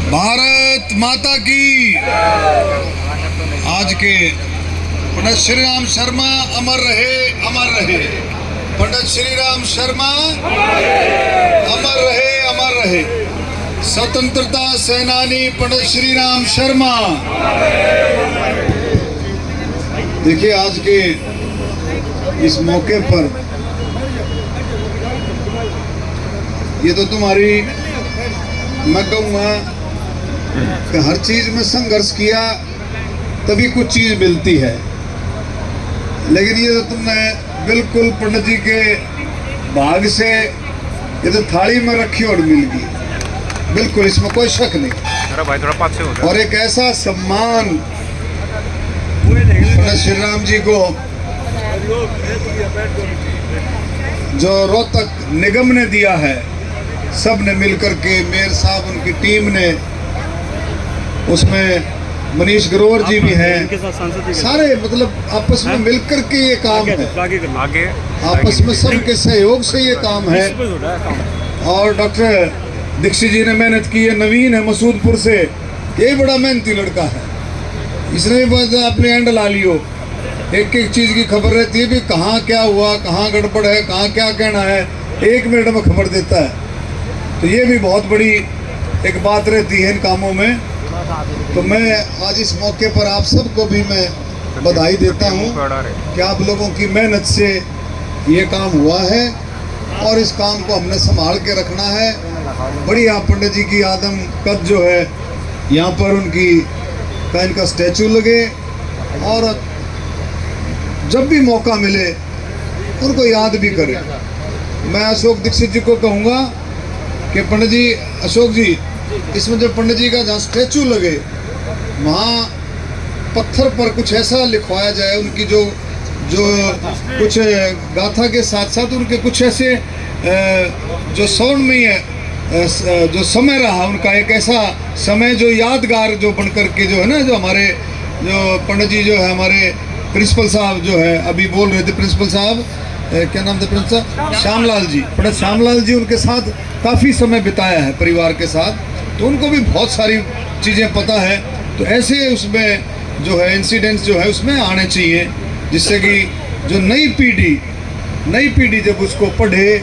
भारत माता की। आज के पंडित श्री राम शर्मा अमर रहे, अमर रहे। पंडित श्री राम शर्मा अमर रहे, अमर रहे। स्वतंत्रता सेनानी पंडित श्री राम शर्मा। देखिए, आज के इस मौके पर ये तो तुम्हारी, मैं कहूँगा कि हर चीज में संघर्ष किया तभी कुछ चीज मिलती है, लेकिन ये तो तुमने बिल्कुल पंडित जी के भाग से ये तो थाली में रखी और मिल गई, बिल्कुल इसमें कोई शक नहीं। अरे भाई थोड़ा पास से हो जाओ। और एक ऐसा सम्मान पंडित श्री राम जी को जो रोहतक निगम ने दिया है, सब ने मिलकर के, मेयर साहब उनकी टीम ने, उसमें मनीष ग्रोवर जी भी हैं, सारे मतलब आपस में मिलकर के ये काम है, आगे आपस में सबके सहयोग से ये काम है। और डॉक्टर दीक्षित जी ने मेहनत की है, नवीन है मसूदपुर से, ये बड़ा मेहनती लड़का है, इसने भी बस अपने एंड ला लियो, एक एक चीज की खबर रहती है भी कहाँ क्या हुआ, कहाँ गड़बड़ है, कहाँ क्या कहना है, 1 मिनट में खबर देता है। तो ये भी बहुत बड़ी एक बात रहती है इन कामों में। तो मैं आज इस मौके पर आप सबको भी मैं बधाई देता हूँ कि आप लोगों की मेहनत से ये काम हुआ है और इस काम को हमने संभाल के रखना है। बढ़िया पंडित जी की आदम कद जो है, यहाँ पर उनकी का इनका स्टैचू लगे और जब भी मौका मिले उनको याद भी करें। मैं अशोक दीक्षित जी को कहूँगा कि पंडित जी, अशोक जी, इसमें जब पंडित जी का जहाँ स्टैचू लगे वहाँ पत्थर पर कुछ ऐसा लिखवाया जाए, उनकी जो कुछ गाथा के साथ साथ उनके कुछ ऐसे जो साउंड में है, जो समय रहा उनका, एक ऐसा समय जो यादगार जो बन करके जो है ना, जो हमारे जो पंडित जी जो है, हमारे प्रिंसिपल साहब जो है, अभी बोल रहे थे प्रिंसिपल साहब, क्या नाम था प्रिंसिपल साहब, श्यामलाल जी, पंडित श्यामलाल जी, उनके साथ काफ़ी समय बिताया है परिवार के साथ, तो उनको भी बहुत सारी चीज़ें पता है। तो ऐसे उसमें जो है इंसिडेंट्स जो है उसमें आने चाहिए, जिससे कि जो नई पीढ़ी जब उसको पढ़े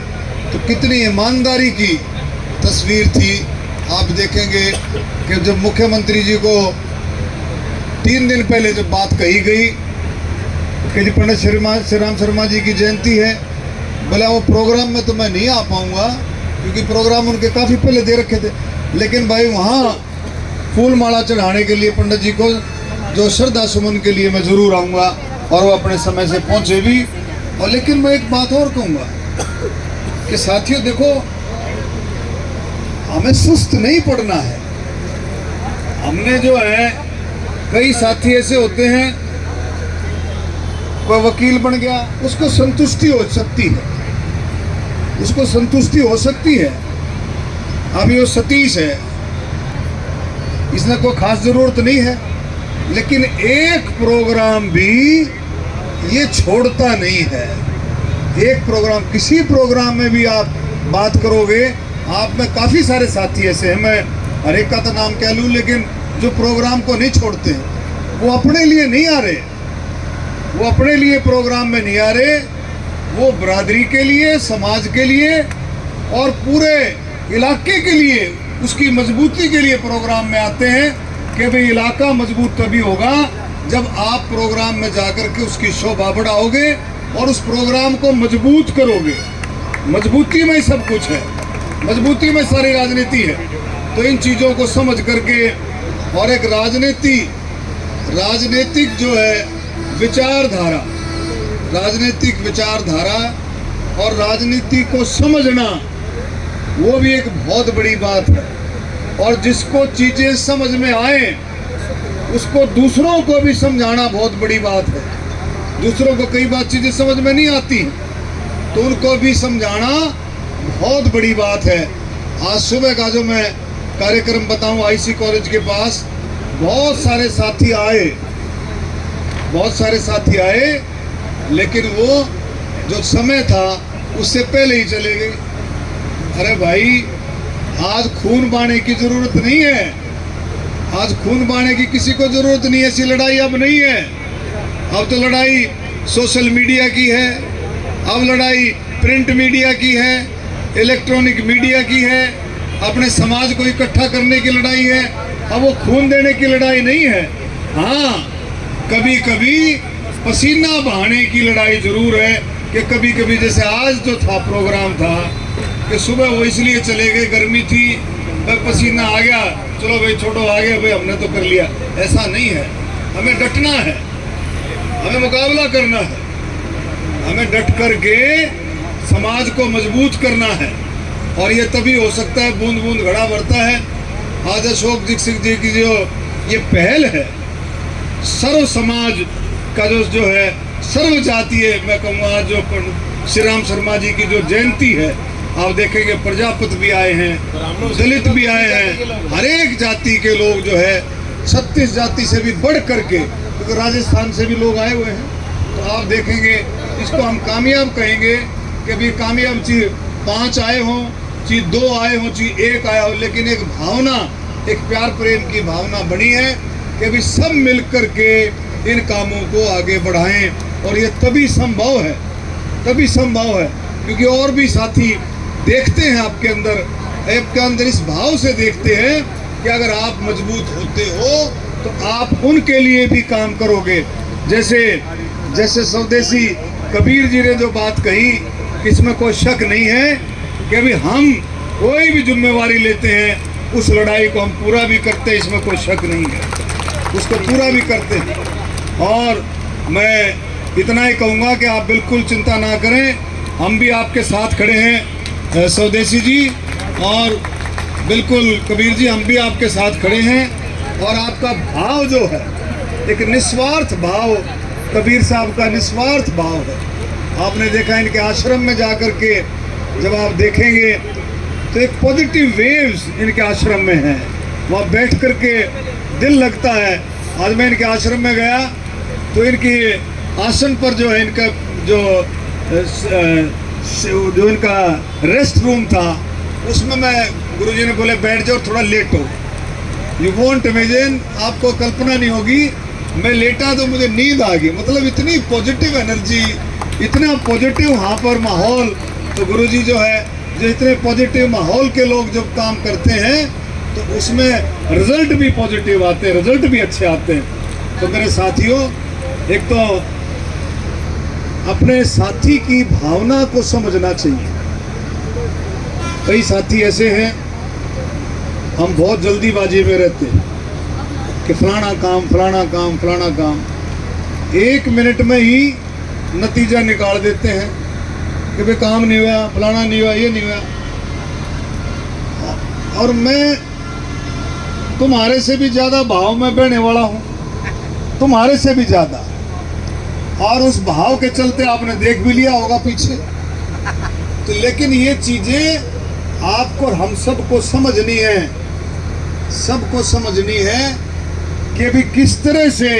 तो कितनी ईमानदारी की तस्वीर थी। आप देखेंगे कि जब मुख्यमंत्री जी को 3 दिन पहले जब बात कही गई कि जी पंडित श्री राम शर्मा जी की जयंती है, बोला वो प्रोग्राम में तो मैं नहीं आ पाऊँगा क्योंकि प्रोग्राम उनके काफ़ी पहले दे रखे थे, लेकिन भाई वहाँ फूल माला चढ़ाने के लिए पंडित जी को जो श्रद्धा सुमन के लिए मैं ज़रूर आऊँगा, और वो अपने समय से पहुँचे भी। और लेकिन मैं एक बात और कहूँगा कि साथियों देखो, हमें सुस्त नहीं पड़ना है। हमने जो है, कई साथी ऐसे होते हैं, कोई वकील बन गया, उसको संतुष्टि हो सकती है, उसको संतुष्टि हो सकती है। अभी वो सतीश है, इसने कोई खास जरूरत नहीं है, लेकिन एक प्रोग्राम भी ये छोड़ता नहीं है। एक प्रोग्राम, किसी प्रोग्राम में भी आप बात करोगे, आप में काफ़ी सारे साथी ऐसे हैं, मैं हर एक का तो नाम कह लूँ, लेकिन जो प्रोग्राम को नहीं छोड़ते हैं, वो अपने लिए नहीं आ रहे, वो अपने लिए प्रोग्राम में नहीं आ रहे, वो बरादरी के लिए, समाज के लिए और पूरे इलाके के लिए, उसकी मजबूती के लिए प्रोग्राम में आते हैं कि भाई इलाका मजबूत तभी होगा जब आप प्रोग्राम में जाकर के उसकी शोभा बढ़ाओगे और उस प्रोग्राम को मजबूत करोगे। मजबूती में ही सब कुछ है, मजबूती में सारी राजनीति है। तो इन चीज़ों को समझ करके, और एक राजनीतिक जो है विचारधारा, राजनीतिक विचारधारा और राजनीति को समझना, वो भी एक बहुत बड़ी बात है। और जिसको चीज़ें समझ में आए उसको दूसरों को भी समझाना बहुत बड़ी बात है। दूसरों को कई बार चीज़ें समझ में नहीं आती, तो उनको भी समझाना बहुत बड़ी बात है। आज सुबह का जो मैं कार्यक्रम बताऊं, आईसी कॉलेज के पास बहुत सारे साथी आए, लेकिन वो जो समय था उससे पहले ही चले गए। अरे भाई, आज खून बहाने की जरूरत नहीं है, आज खून बहाने की किसी को जरूरत नहीं, ऐसी लड़ाई अब नहीं है। अब तो लड़ाई सोशल मीडिया की है, अब लड़ाई प्रिंट मीडिया की है, इलेक्ट्रॉनिक मीडिया की है, अपने समाज को इकट्ठा करने की लड़ाई है। अब वो खून देने की लड़ाई नहीं है। हाँ, कभी कभी पसीना बहाने की लड़ाई जरूर है कि कभी कभी जैसे आज जो था प्रोग्राम था कि सुबह वो इसलिए चले गए, गर्मी थी, भाई पसीना आ गया, चलो भाई छोड़ो आ गया भाई हमने तो कर लिया। ऐसा नहीं है, हमें डटना है, हमें मुकाबला करना है, हमें डट करके समाज को मजबूत करना है। और ये तभी हो सकता है, बूंद बूंद घड़ा भरता है। आज अशोक दीक्षित जी की जो ये पहल है, सर्व समाज का जो है सर्व जातीय, मैं कहूँगा जो श्री राम शर्मा जी की जो जयंती है, आप देखेंगे प्रजापति भी आए हैं, दलित भी आए हैं, हर एक जाति के लोग जो है 36 जाति से भी बढ़ करके, क्योंकि राजस्थान से भी लोग आए हुए हैं। तो आप देखेंगे इसको हम कामयाब कहेंगे कि भी कामयाब चीज 5 आए हों, चीज 2 आए हों, चीज 1 आया हो, लेकिन एक भावना, एक प्यार प्रेम की भावना बनी है कि भी सब मिल करके इन कामों को आगे बढ़ाएं। और ये तभी संभव है, तभी संभव है क्योंकि और भी साथी देखते हैं आपके अंदर इस भाव से देखते हैं कि अगर आप मजबूत होते हो तो आप उनके लिए भी काम करोगे। जैसे स्वदेशी कबीर जी ने जो बात कही, इसमें कोई शक नहीं है कि अभी हम कोई भी जिम्मेवारी लेते हैं उस लड़ाई को हम पूरा भी करते हैं, इसमें कोई शक नहीं है, उसको पूरा भी करते हैं। और मैं इतना ही कहूँगा कि आप बिल्कुल चिंता ना करें, हम भी आपके साथ खड़े हैं स्वदेशी जी, और बिल्कुल कबीर जी हम भी आपके साथ खड़े हैं। और आपका भाव जो है एक निस्वार्थ भाव, कबीर साहब का निस्वार्थ भाव है। आपने देखा इनके आश्रम में जाकर के जब आप देखेंगे तो एक पॉजिटिव वेव्स इनके आश्रम में है, वहाँ बैठ करके दिल लगता है। आज मैं इनके आश्रम में गया तो इनकी आसन पर जो है इनका जो इनका रेस्ट रूम था, उसमें मैं गुरुजी ने बोले बैठ जाओ थोड़ा लेटो। यू वॉन्ट इमेजिन, आपको कल्पना नहीं होगी, मैं लेटा तो मुझे नींद आ गई। मतलब इतनी पॉजिटिव एनर्जी, इतना पॉजिटिव वहाँ पर माहौल। तो गुरुजी जो है, जो इतने पॉजिटिव माहौल के लोग जब काम करते हैं तो उसमें रिजल्ट भी पॉजिटिव आते हैं, रिजल्ट भी अच्छे आते हैं। तो मेरे साथियों, एक तो अपने साथी की भावना को समझना चाहिए। कई साथी ऐसे हैं, हम बहुत जल्दीबाजी में रहते हैं कि फलाना काम फलाना काम फलाना काम, 1 मिनट में ही नतीजा निकाल देते हैं कि भाई काम नहीं हुआ, फलाना नहीं हुआ, ये नहीं हुआ। और मैं तुम्हारे से भी ज़्यादा भाव में बहने वाला हूँ, तुम्हारे से भी ज़्यादा। और उस भाव के चलते आपने देख भी लिया होगा पीछे। तो लेकिन ये चीज़ें आपको, हम सबको समझनी है, सबको समझनी है कि भी किस तरह से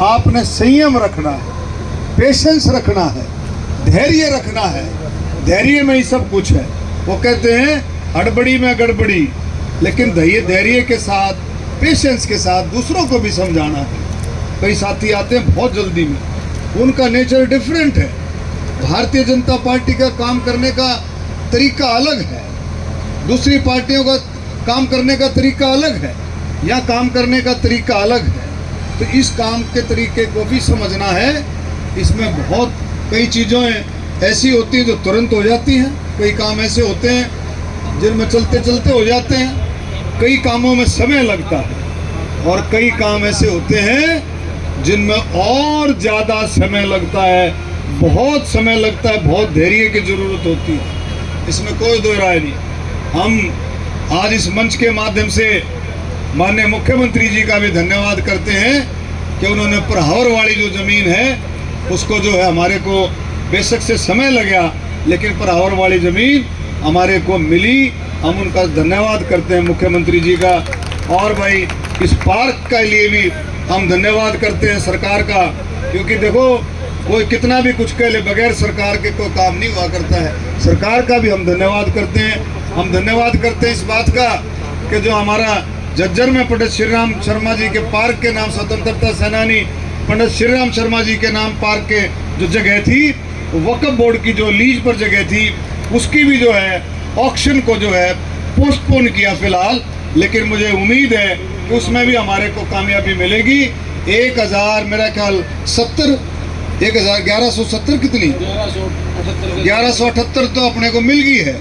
आपने संयम रखना है, पेशेंस रखना है, धैर्य रखना है। धैर्य में ही सब कुछ है। वो कहते हैं हड़बड़ी में गड़बड़ी, लेकिन धैर्य के साथ, पेशेंस के साथ दूसरों को भी समझाना है। कई साथी आते हैं बहुत जल्दी में, उनका नेचर डिफरेंट है। भारतीय जनता पार्टी का काम करने का तरीका अलग है, दूसरी पार्टियों का काम करने का तरीका अलग है, या काम करने का तरीका अलग है। तो इस काम के तरीके को भी समझना है। इसमें बहुत कई चीज़ें ऐसी होती हैं जो तुरंत हो जाती हैं, कई काम ऐसे होते हैं जिनमें चलते चलते हो जाते हैं, कई कामों में समय लगता है, और कई काम ऐसे होते हैं जिनमें और ज़्यादा समय लगता है, बहुत समय लगता है, बहुत धैर्य की ज़रूरत होती है। इसमें कोई दो राय नहीं। हम आज इस मंच के माध्यम से माननीय मुख्यमंत्री जी का भी धन्यवाद करते हैं कि उन्होंने प्रहावर वाली जो ज़मीन है उसको जो है हमारे को बेशक से समय लगा, लेकिन प्रहावर वाली ज़मीन हमारे को मिली। हम उनका धन्यवाद करते हैं मुख्यमंत्री जी का। और भाई इस पार्क के लिए भी हम धन्यवाद करते हैं सरकार का, क्योंकि देखो कोई कितना भी कुछ कह ले, बगैर सरकार के कोई काम नहीं हुआ करता है। सरकार का भी हम धन्यवाद करते हैं। हम धन्यवाद करते हैं इस बात का कि जो हमारा झज्जर में पंडित श्री राम शर्मा जी के पार्क के नाम स्वतंत्रता सेनानी पंडित श्री राम शर्मा जी के नाम पार्क के जो जगह थी, वक्फ बोर्ड की जो लीज पर जगह थी, उसकी भी जो है ऑक्शन को जो है पोस्टपोन किया फिलहाल। लेकिन मुझे उम्मीद है कि उसमें भी हमारे को कामयाबी मिलेगी। 1000 मेरा ख्याल 1170 कितनी 1178 तो अपने को मिल गई है,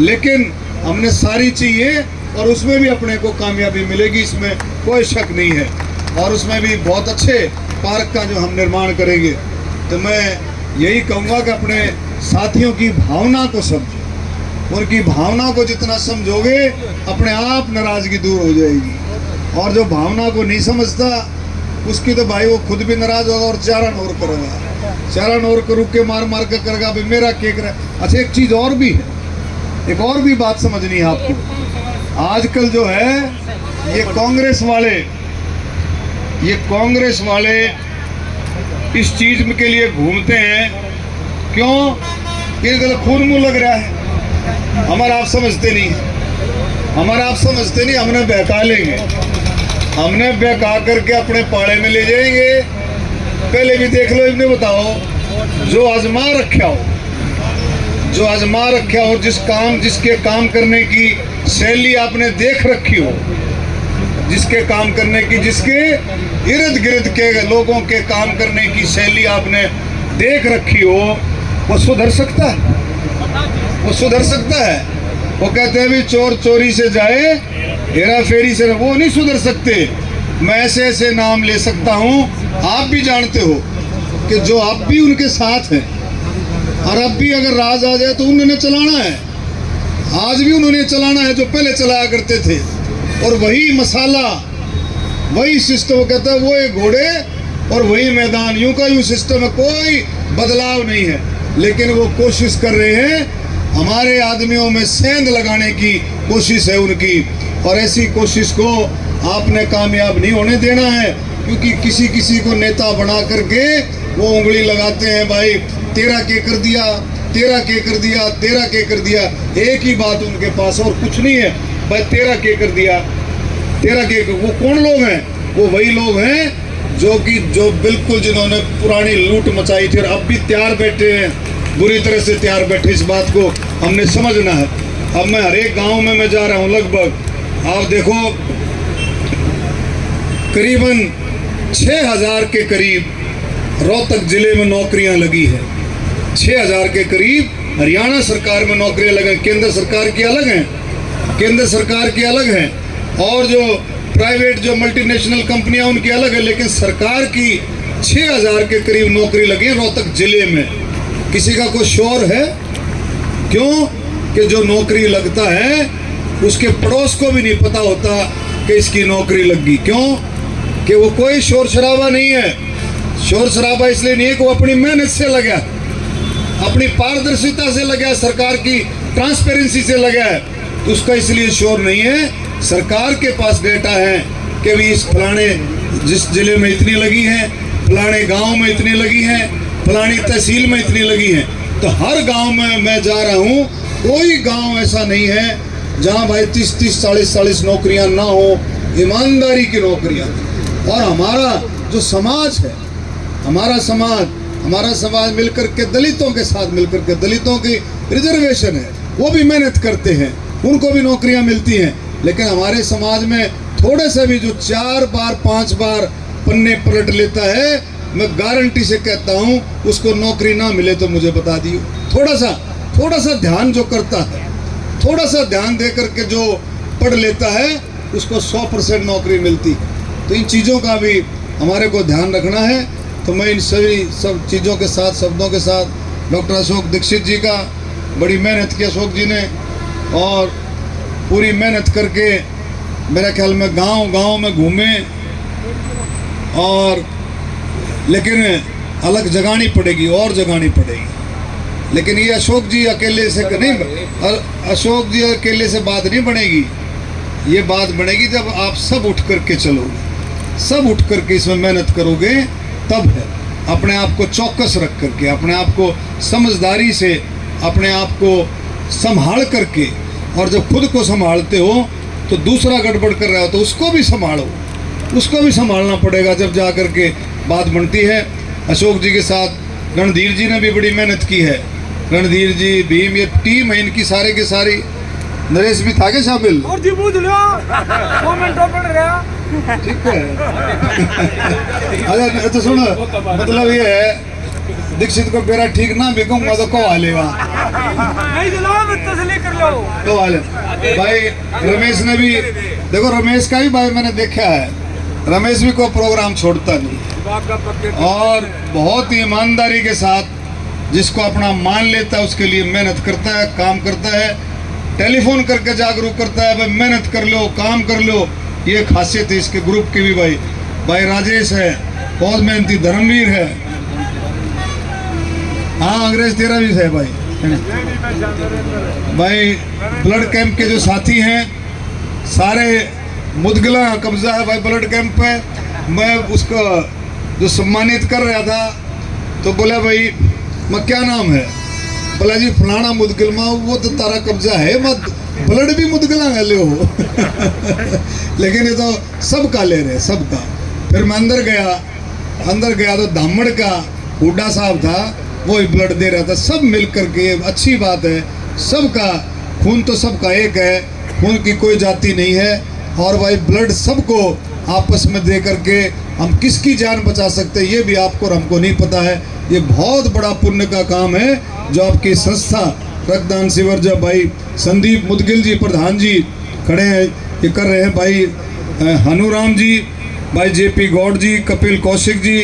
लेकिन हमने सारी चाहिए और उसमें भी अपने को कामयाबी मिलेगी, इसमें कोई शक नहीं है। और उसमें भी बहुत अच्छे पार्क का जो हम निर्माण करेंगे। तो मैं यही कहूँगा कि अपने साथियों की भावना को समझो, उनकी भावना को जितना समझोगे अपने आप नाराज़गी दूर हो जाएगी। और जो भावना को नहीं समझता उसकी तो भाई वो खुद भी नाराज़ होगा और चारण और करेगा, चारण और रुक के मार मार कर करेगा भाई मेरा केक रहा। अच्छा, एक चीज़ और भी है, एक और भी बात समझनी है आपको। आजकल जो है ये कांग्रेस वाले इस चीज़ के लिए घूमते हैं, क्यों? ये गलत खून मुँह लग रहा है, हमारा आप समझते नहीं, हमारा आप समझते नहीं। हमने बहका लेंगे, हमने बहका करके अपने पाड़े में ले जाएंगे। पहले भी देख लो, इन्हें बताओ जो आजमा रखा हो, जो आजमा रखा हो, जिसके काम करने की शैली आपने देख रखी हो, जिसके काम करने की, जिसके इर्द गिर्द के लोगों के काम करने की शैली आपने देख रखी हो, वो सुधर सकता है? वो सुधर सकता है? वो कहते हैं भी चोर चोरी से जाए, हेरा फेरी से, वो नहीं सुधर सकते। मैं ऐसे ऐसे नाम ले सकता हूँ, आप भी जानते हो कि जो आप भी उनके साथ हैं, और अब भी अगर राज आ जाए तो उन्होंने चलाना है, आज भी उन्होंने चलाना है जो पहले चलाया करते थे। और वही मसाला, वही सिस्टम, कहता है वो एक घोड़े और वही मैदान, यूं का यूं सिस्टम है, कोई बदलाव नहीं है। लेकिन वो कोशिश कर रहे हैं, हमारे आदमियों में सेंध लगाने की कोशिश है उनकी, और ऐसी कोशिश को आपने कामयाब नहीं होने देना है। क्योंकि किसी किसी को नेता बना करके वो उंगली लगाते हैं, भाई तेरा के कर दिया, तेरा के कर दिया, तेरा के कर दिया। एक ही बात उनके पास और कुछ नहीं है, भाई तेरा के कर दिया, तेरा के। वो कौन लोग हैं? वो वही लोग हैं जो बिल्कुल जिन्होंने पुरानी लूट मचाई थी और अब भी तैयार बैठे हैं, बुरी तरह से तैयार बैठे। इस बात को हमने समझना है। अब मैं हर एक गाँव में मैं जा रहा हूँ, लगभग आप देखो करीबन 6000 के करीब रोहतक जिले में नौकरियां लगी है। 6000 के करीब हरियाणा सरकार में नौकरियां लगी, केंद्र सरकार की अलग हैं, केंद्र सरकार की अलग हैं, और जो प्राइवेट जो मल्टीनेशनल कंपनियां उनकी अलग है। लेकिन सरकार की 6000 के करीब नौकरी लगी है रोहतक जिले में। किसी का कोई शोर है? क्यों कि जो नौकरी लगता है उसके पड़ोस को भी नहीं पता होता कि इसकी नौकरी लग गई। क्यों कि वो कोई शोर शराबा नहीं है। शोर शराबा इसलिए नहीं है कि वो अपनी मेहनत से लगा, अपनी पारदर्शिता से लगा, सरकार की ट्रांसपेरेंसी से लगा है, तो उसका इसलिए शोर नहीं है। सरकार के पास डेटा है कि भी इस फलाने जिस जिले में इतनी लगी हैं, फलाने गांव में इतनी लगी हैं, फलानी तहसील में इतनी लगी हैं। तो हर गांव में मैं जा रहा हूं, कोई गांव ऐसा नहीं है जहां भाई 30-30, 40-40 नौकरियां ना हो, ईमानदारी की नौकरियां। और हमारा जो समाज है, हमारा समाज मिलकर के दलितों के साथ मिलकर के, दलितों की रिजर्वेशन है, वो भी मेहनत करते हैं, उनको भी नौकरियां मिलती हैं। लेकिन हमारे समाज में थोड़े से भी जो 4 बार 5 बार पन्ने पलट लेता है, मैं गारंटी से कहता हूं उसको नौकरी ना मिले तो मुझे बता दियो। थोड़ा सा ध्यान जो करता है, थोड़ा सा ध्यान दे करके जो पढ़ लेता है, उसको 100% नौकरी मिलती। तो इन चीज़ों का भी हमारे को ध्यान रखना है। तो मैं इन सब चीज़ों के साथ, शब्दों के साथ, डॉक्टर अशोक दीक्षित जी का बड़ी मेहनत की अशोक जी ने, और पूरी मेहनत करके मेरे ख्याल में गांव में घूमे, और लेकिन अलग जगानी पड़ेगी और जगानी पड़ेगी। लेकिन ये अशोक जी अकेले से नहीं, अशोक जी अकेले से बात नहीं बनेगी। ये बात बनेगी जब आप सब उठ करके चलोगे, सब उठ करके इसमें मेहनत करोगे, तब है। अपने आप को चौकस रख करके, अपने आप को समझदारी से, अपने आप को संभाल करके, और जब खुद को संभालते हो तो दूसरा गड़बड़ कर रहा हो तो उसको भी संभालो, उसको भी संभालना पड़ेगा जब जा कर के बात बनती है। अशोक जी के साथ रणधीर जी ने भी बड़ी मेहनत की है। रणधीर जी, भीम, ये टीम है इनकी सारे के सारी। नरेश भी था क्या शामिल? और जी पूछ लो, कमेंट पढ़ रहा। ठीक है। अच्छा तो सुनो, मतलब ये है दीक्षित को मेरा ठीक ना बिकूंगा तो को हालेगा, नहीं जनाब तसली कर लो तो हाले। भाई रमेश ने भी देखो, रमेश का भी भाई मैंने देखा है, रमेश भी कोई प्रोग्राम छोड़ता नहीं और बहुत ही ईमानदारी के साथ जिसको अपना मान लेता है उसके लिए मेहनत करता है, काम करता है, टेलीफोन करके जागरूक करता है, भाई मेहनत कर लो, काम कर लो। ये खासियत है इसके ग्रुप की भी। भाई राजेश है, बहुत मेहनती, धर्मवीर है। हाँ अंग्रेज तेरा भी है भाई। भाई ब्लड कैंप के जो साथी हैं सारे, मुदगला कब्जा है भाई ब्लड कैंप पे। मैं उसको जो सम्मानित कर रहा था तो बोला भाई मैं क्या नाम है, बोला जी फलाना मुदगलमा, वो तो तारा कब्जा है, मत ब्लड भी मुदगला ले हो। लेकिन ये तो सबका ले रहे, सबका। फिर मैं अंदर गया तो धामड़ का हुड्डा साहब था, वो ही ब्लड दे रहा था। सब मिल करके, अच्छी बात है, सबका खून तो सबका एक है, खून की कोई जाति नहीं है। और भाई ब्लड सबको आपस में दे करके हम किसकी जान बचा सकते हैं ये भी आपको और हमको नहीं पता है। ये बहुत बड़ा पुण्य का काम है जो आपकी संस्था रक्तदान शिविर, जब भाई संदीप मुदगिल जी प्रधान जी खड़े हैं, ये कर रहे हैं। भाई हनुराम जी, भाई जेपी गौड़ जी, कपिल कौशिक जी,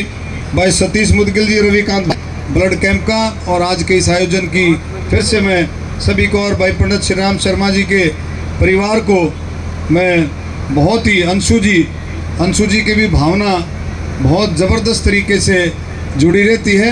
भाई सतीश मुदगिल जी, रविकांत, ब्लड कैंप का और आज के इस आयोजन की फिर से मैं सभी को और भाई पंडित श्री राम शर्मा जी के परिवार को मैं बहुत ही, अंशु जी की भी भावना बहुत ज़बरदस्त तरीके से जुड़ी रहती है।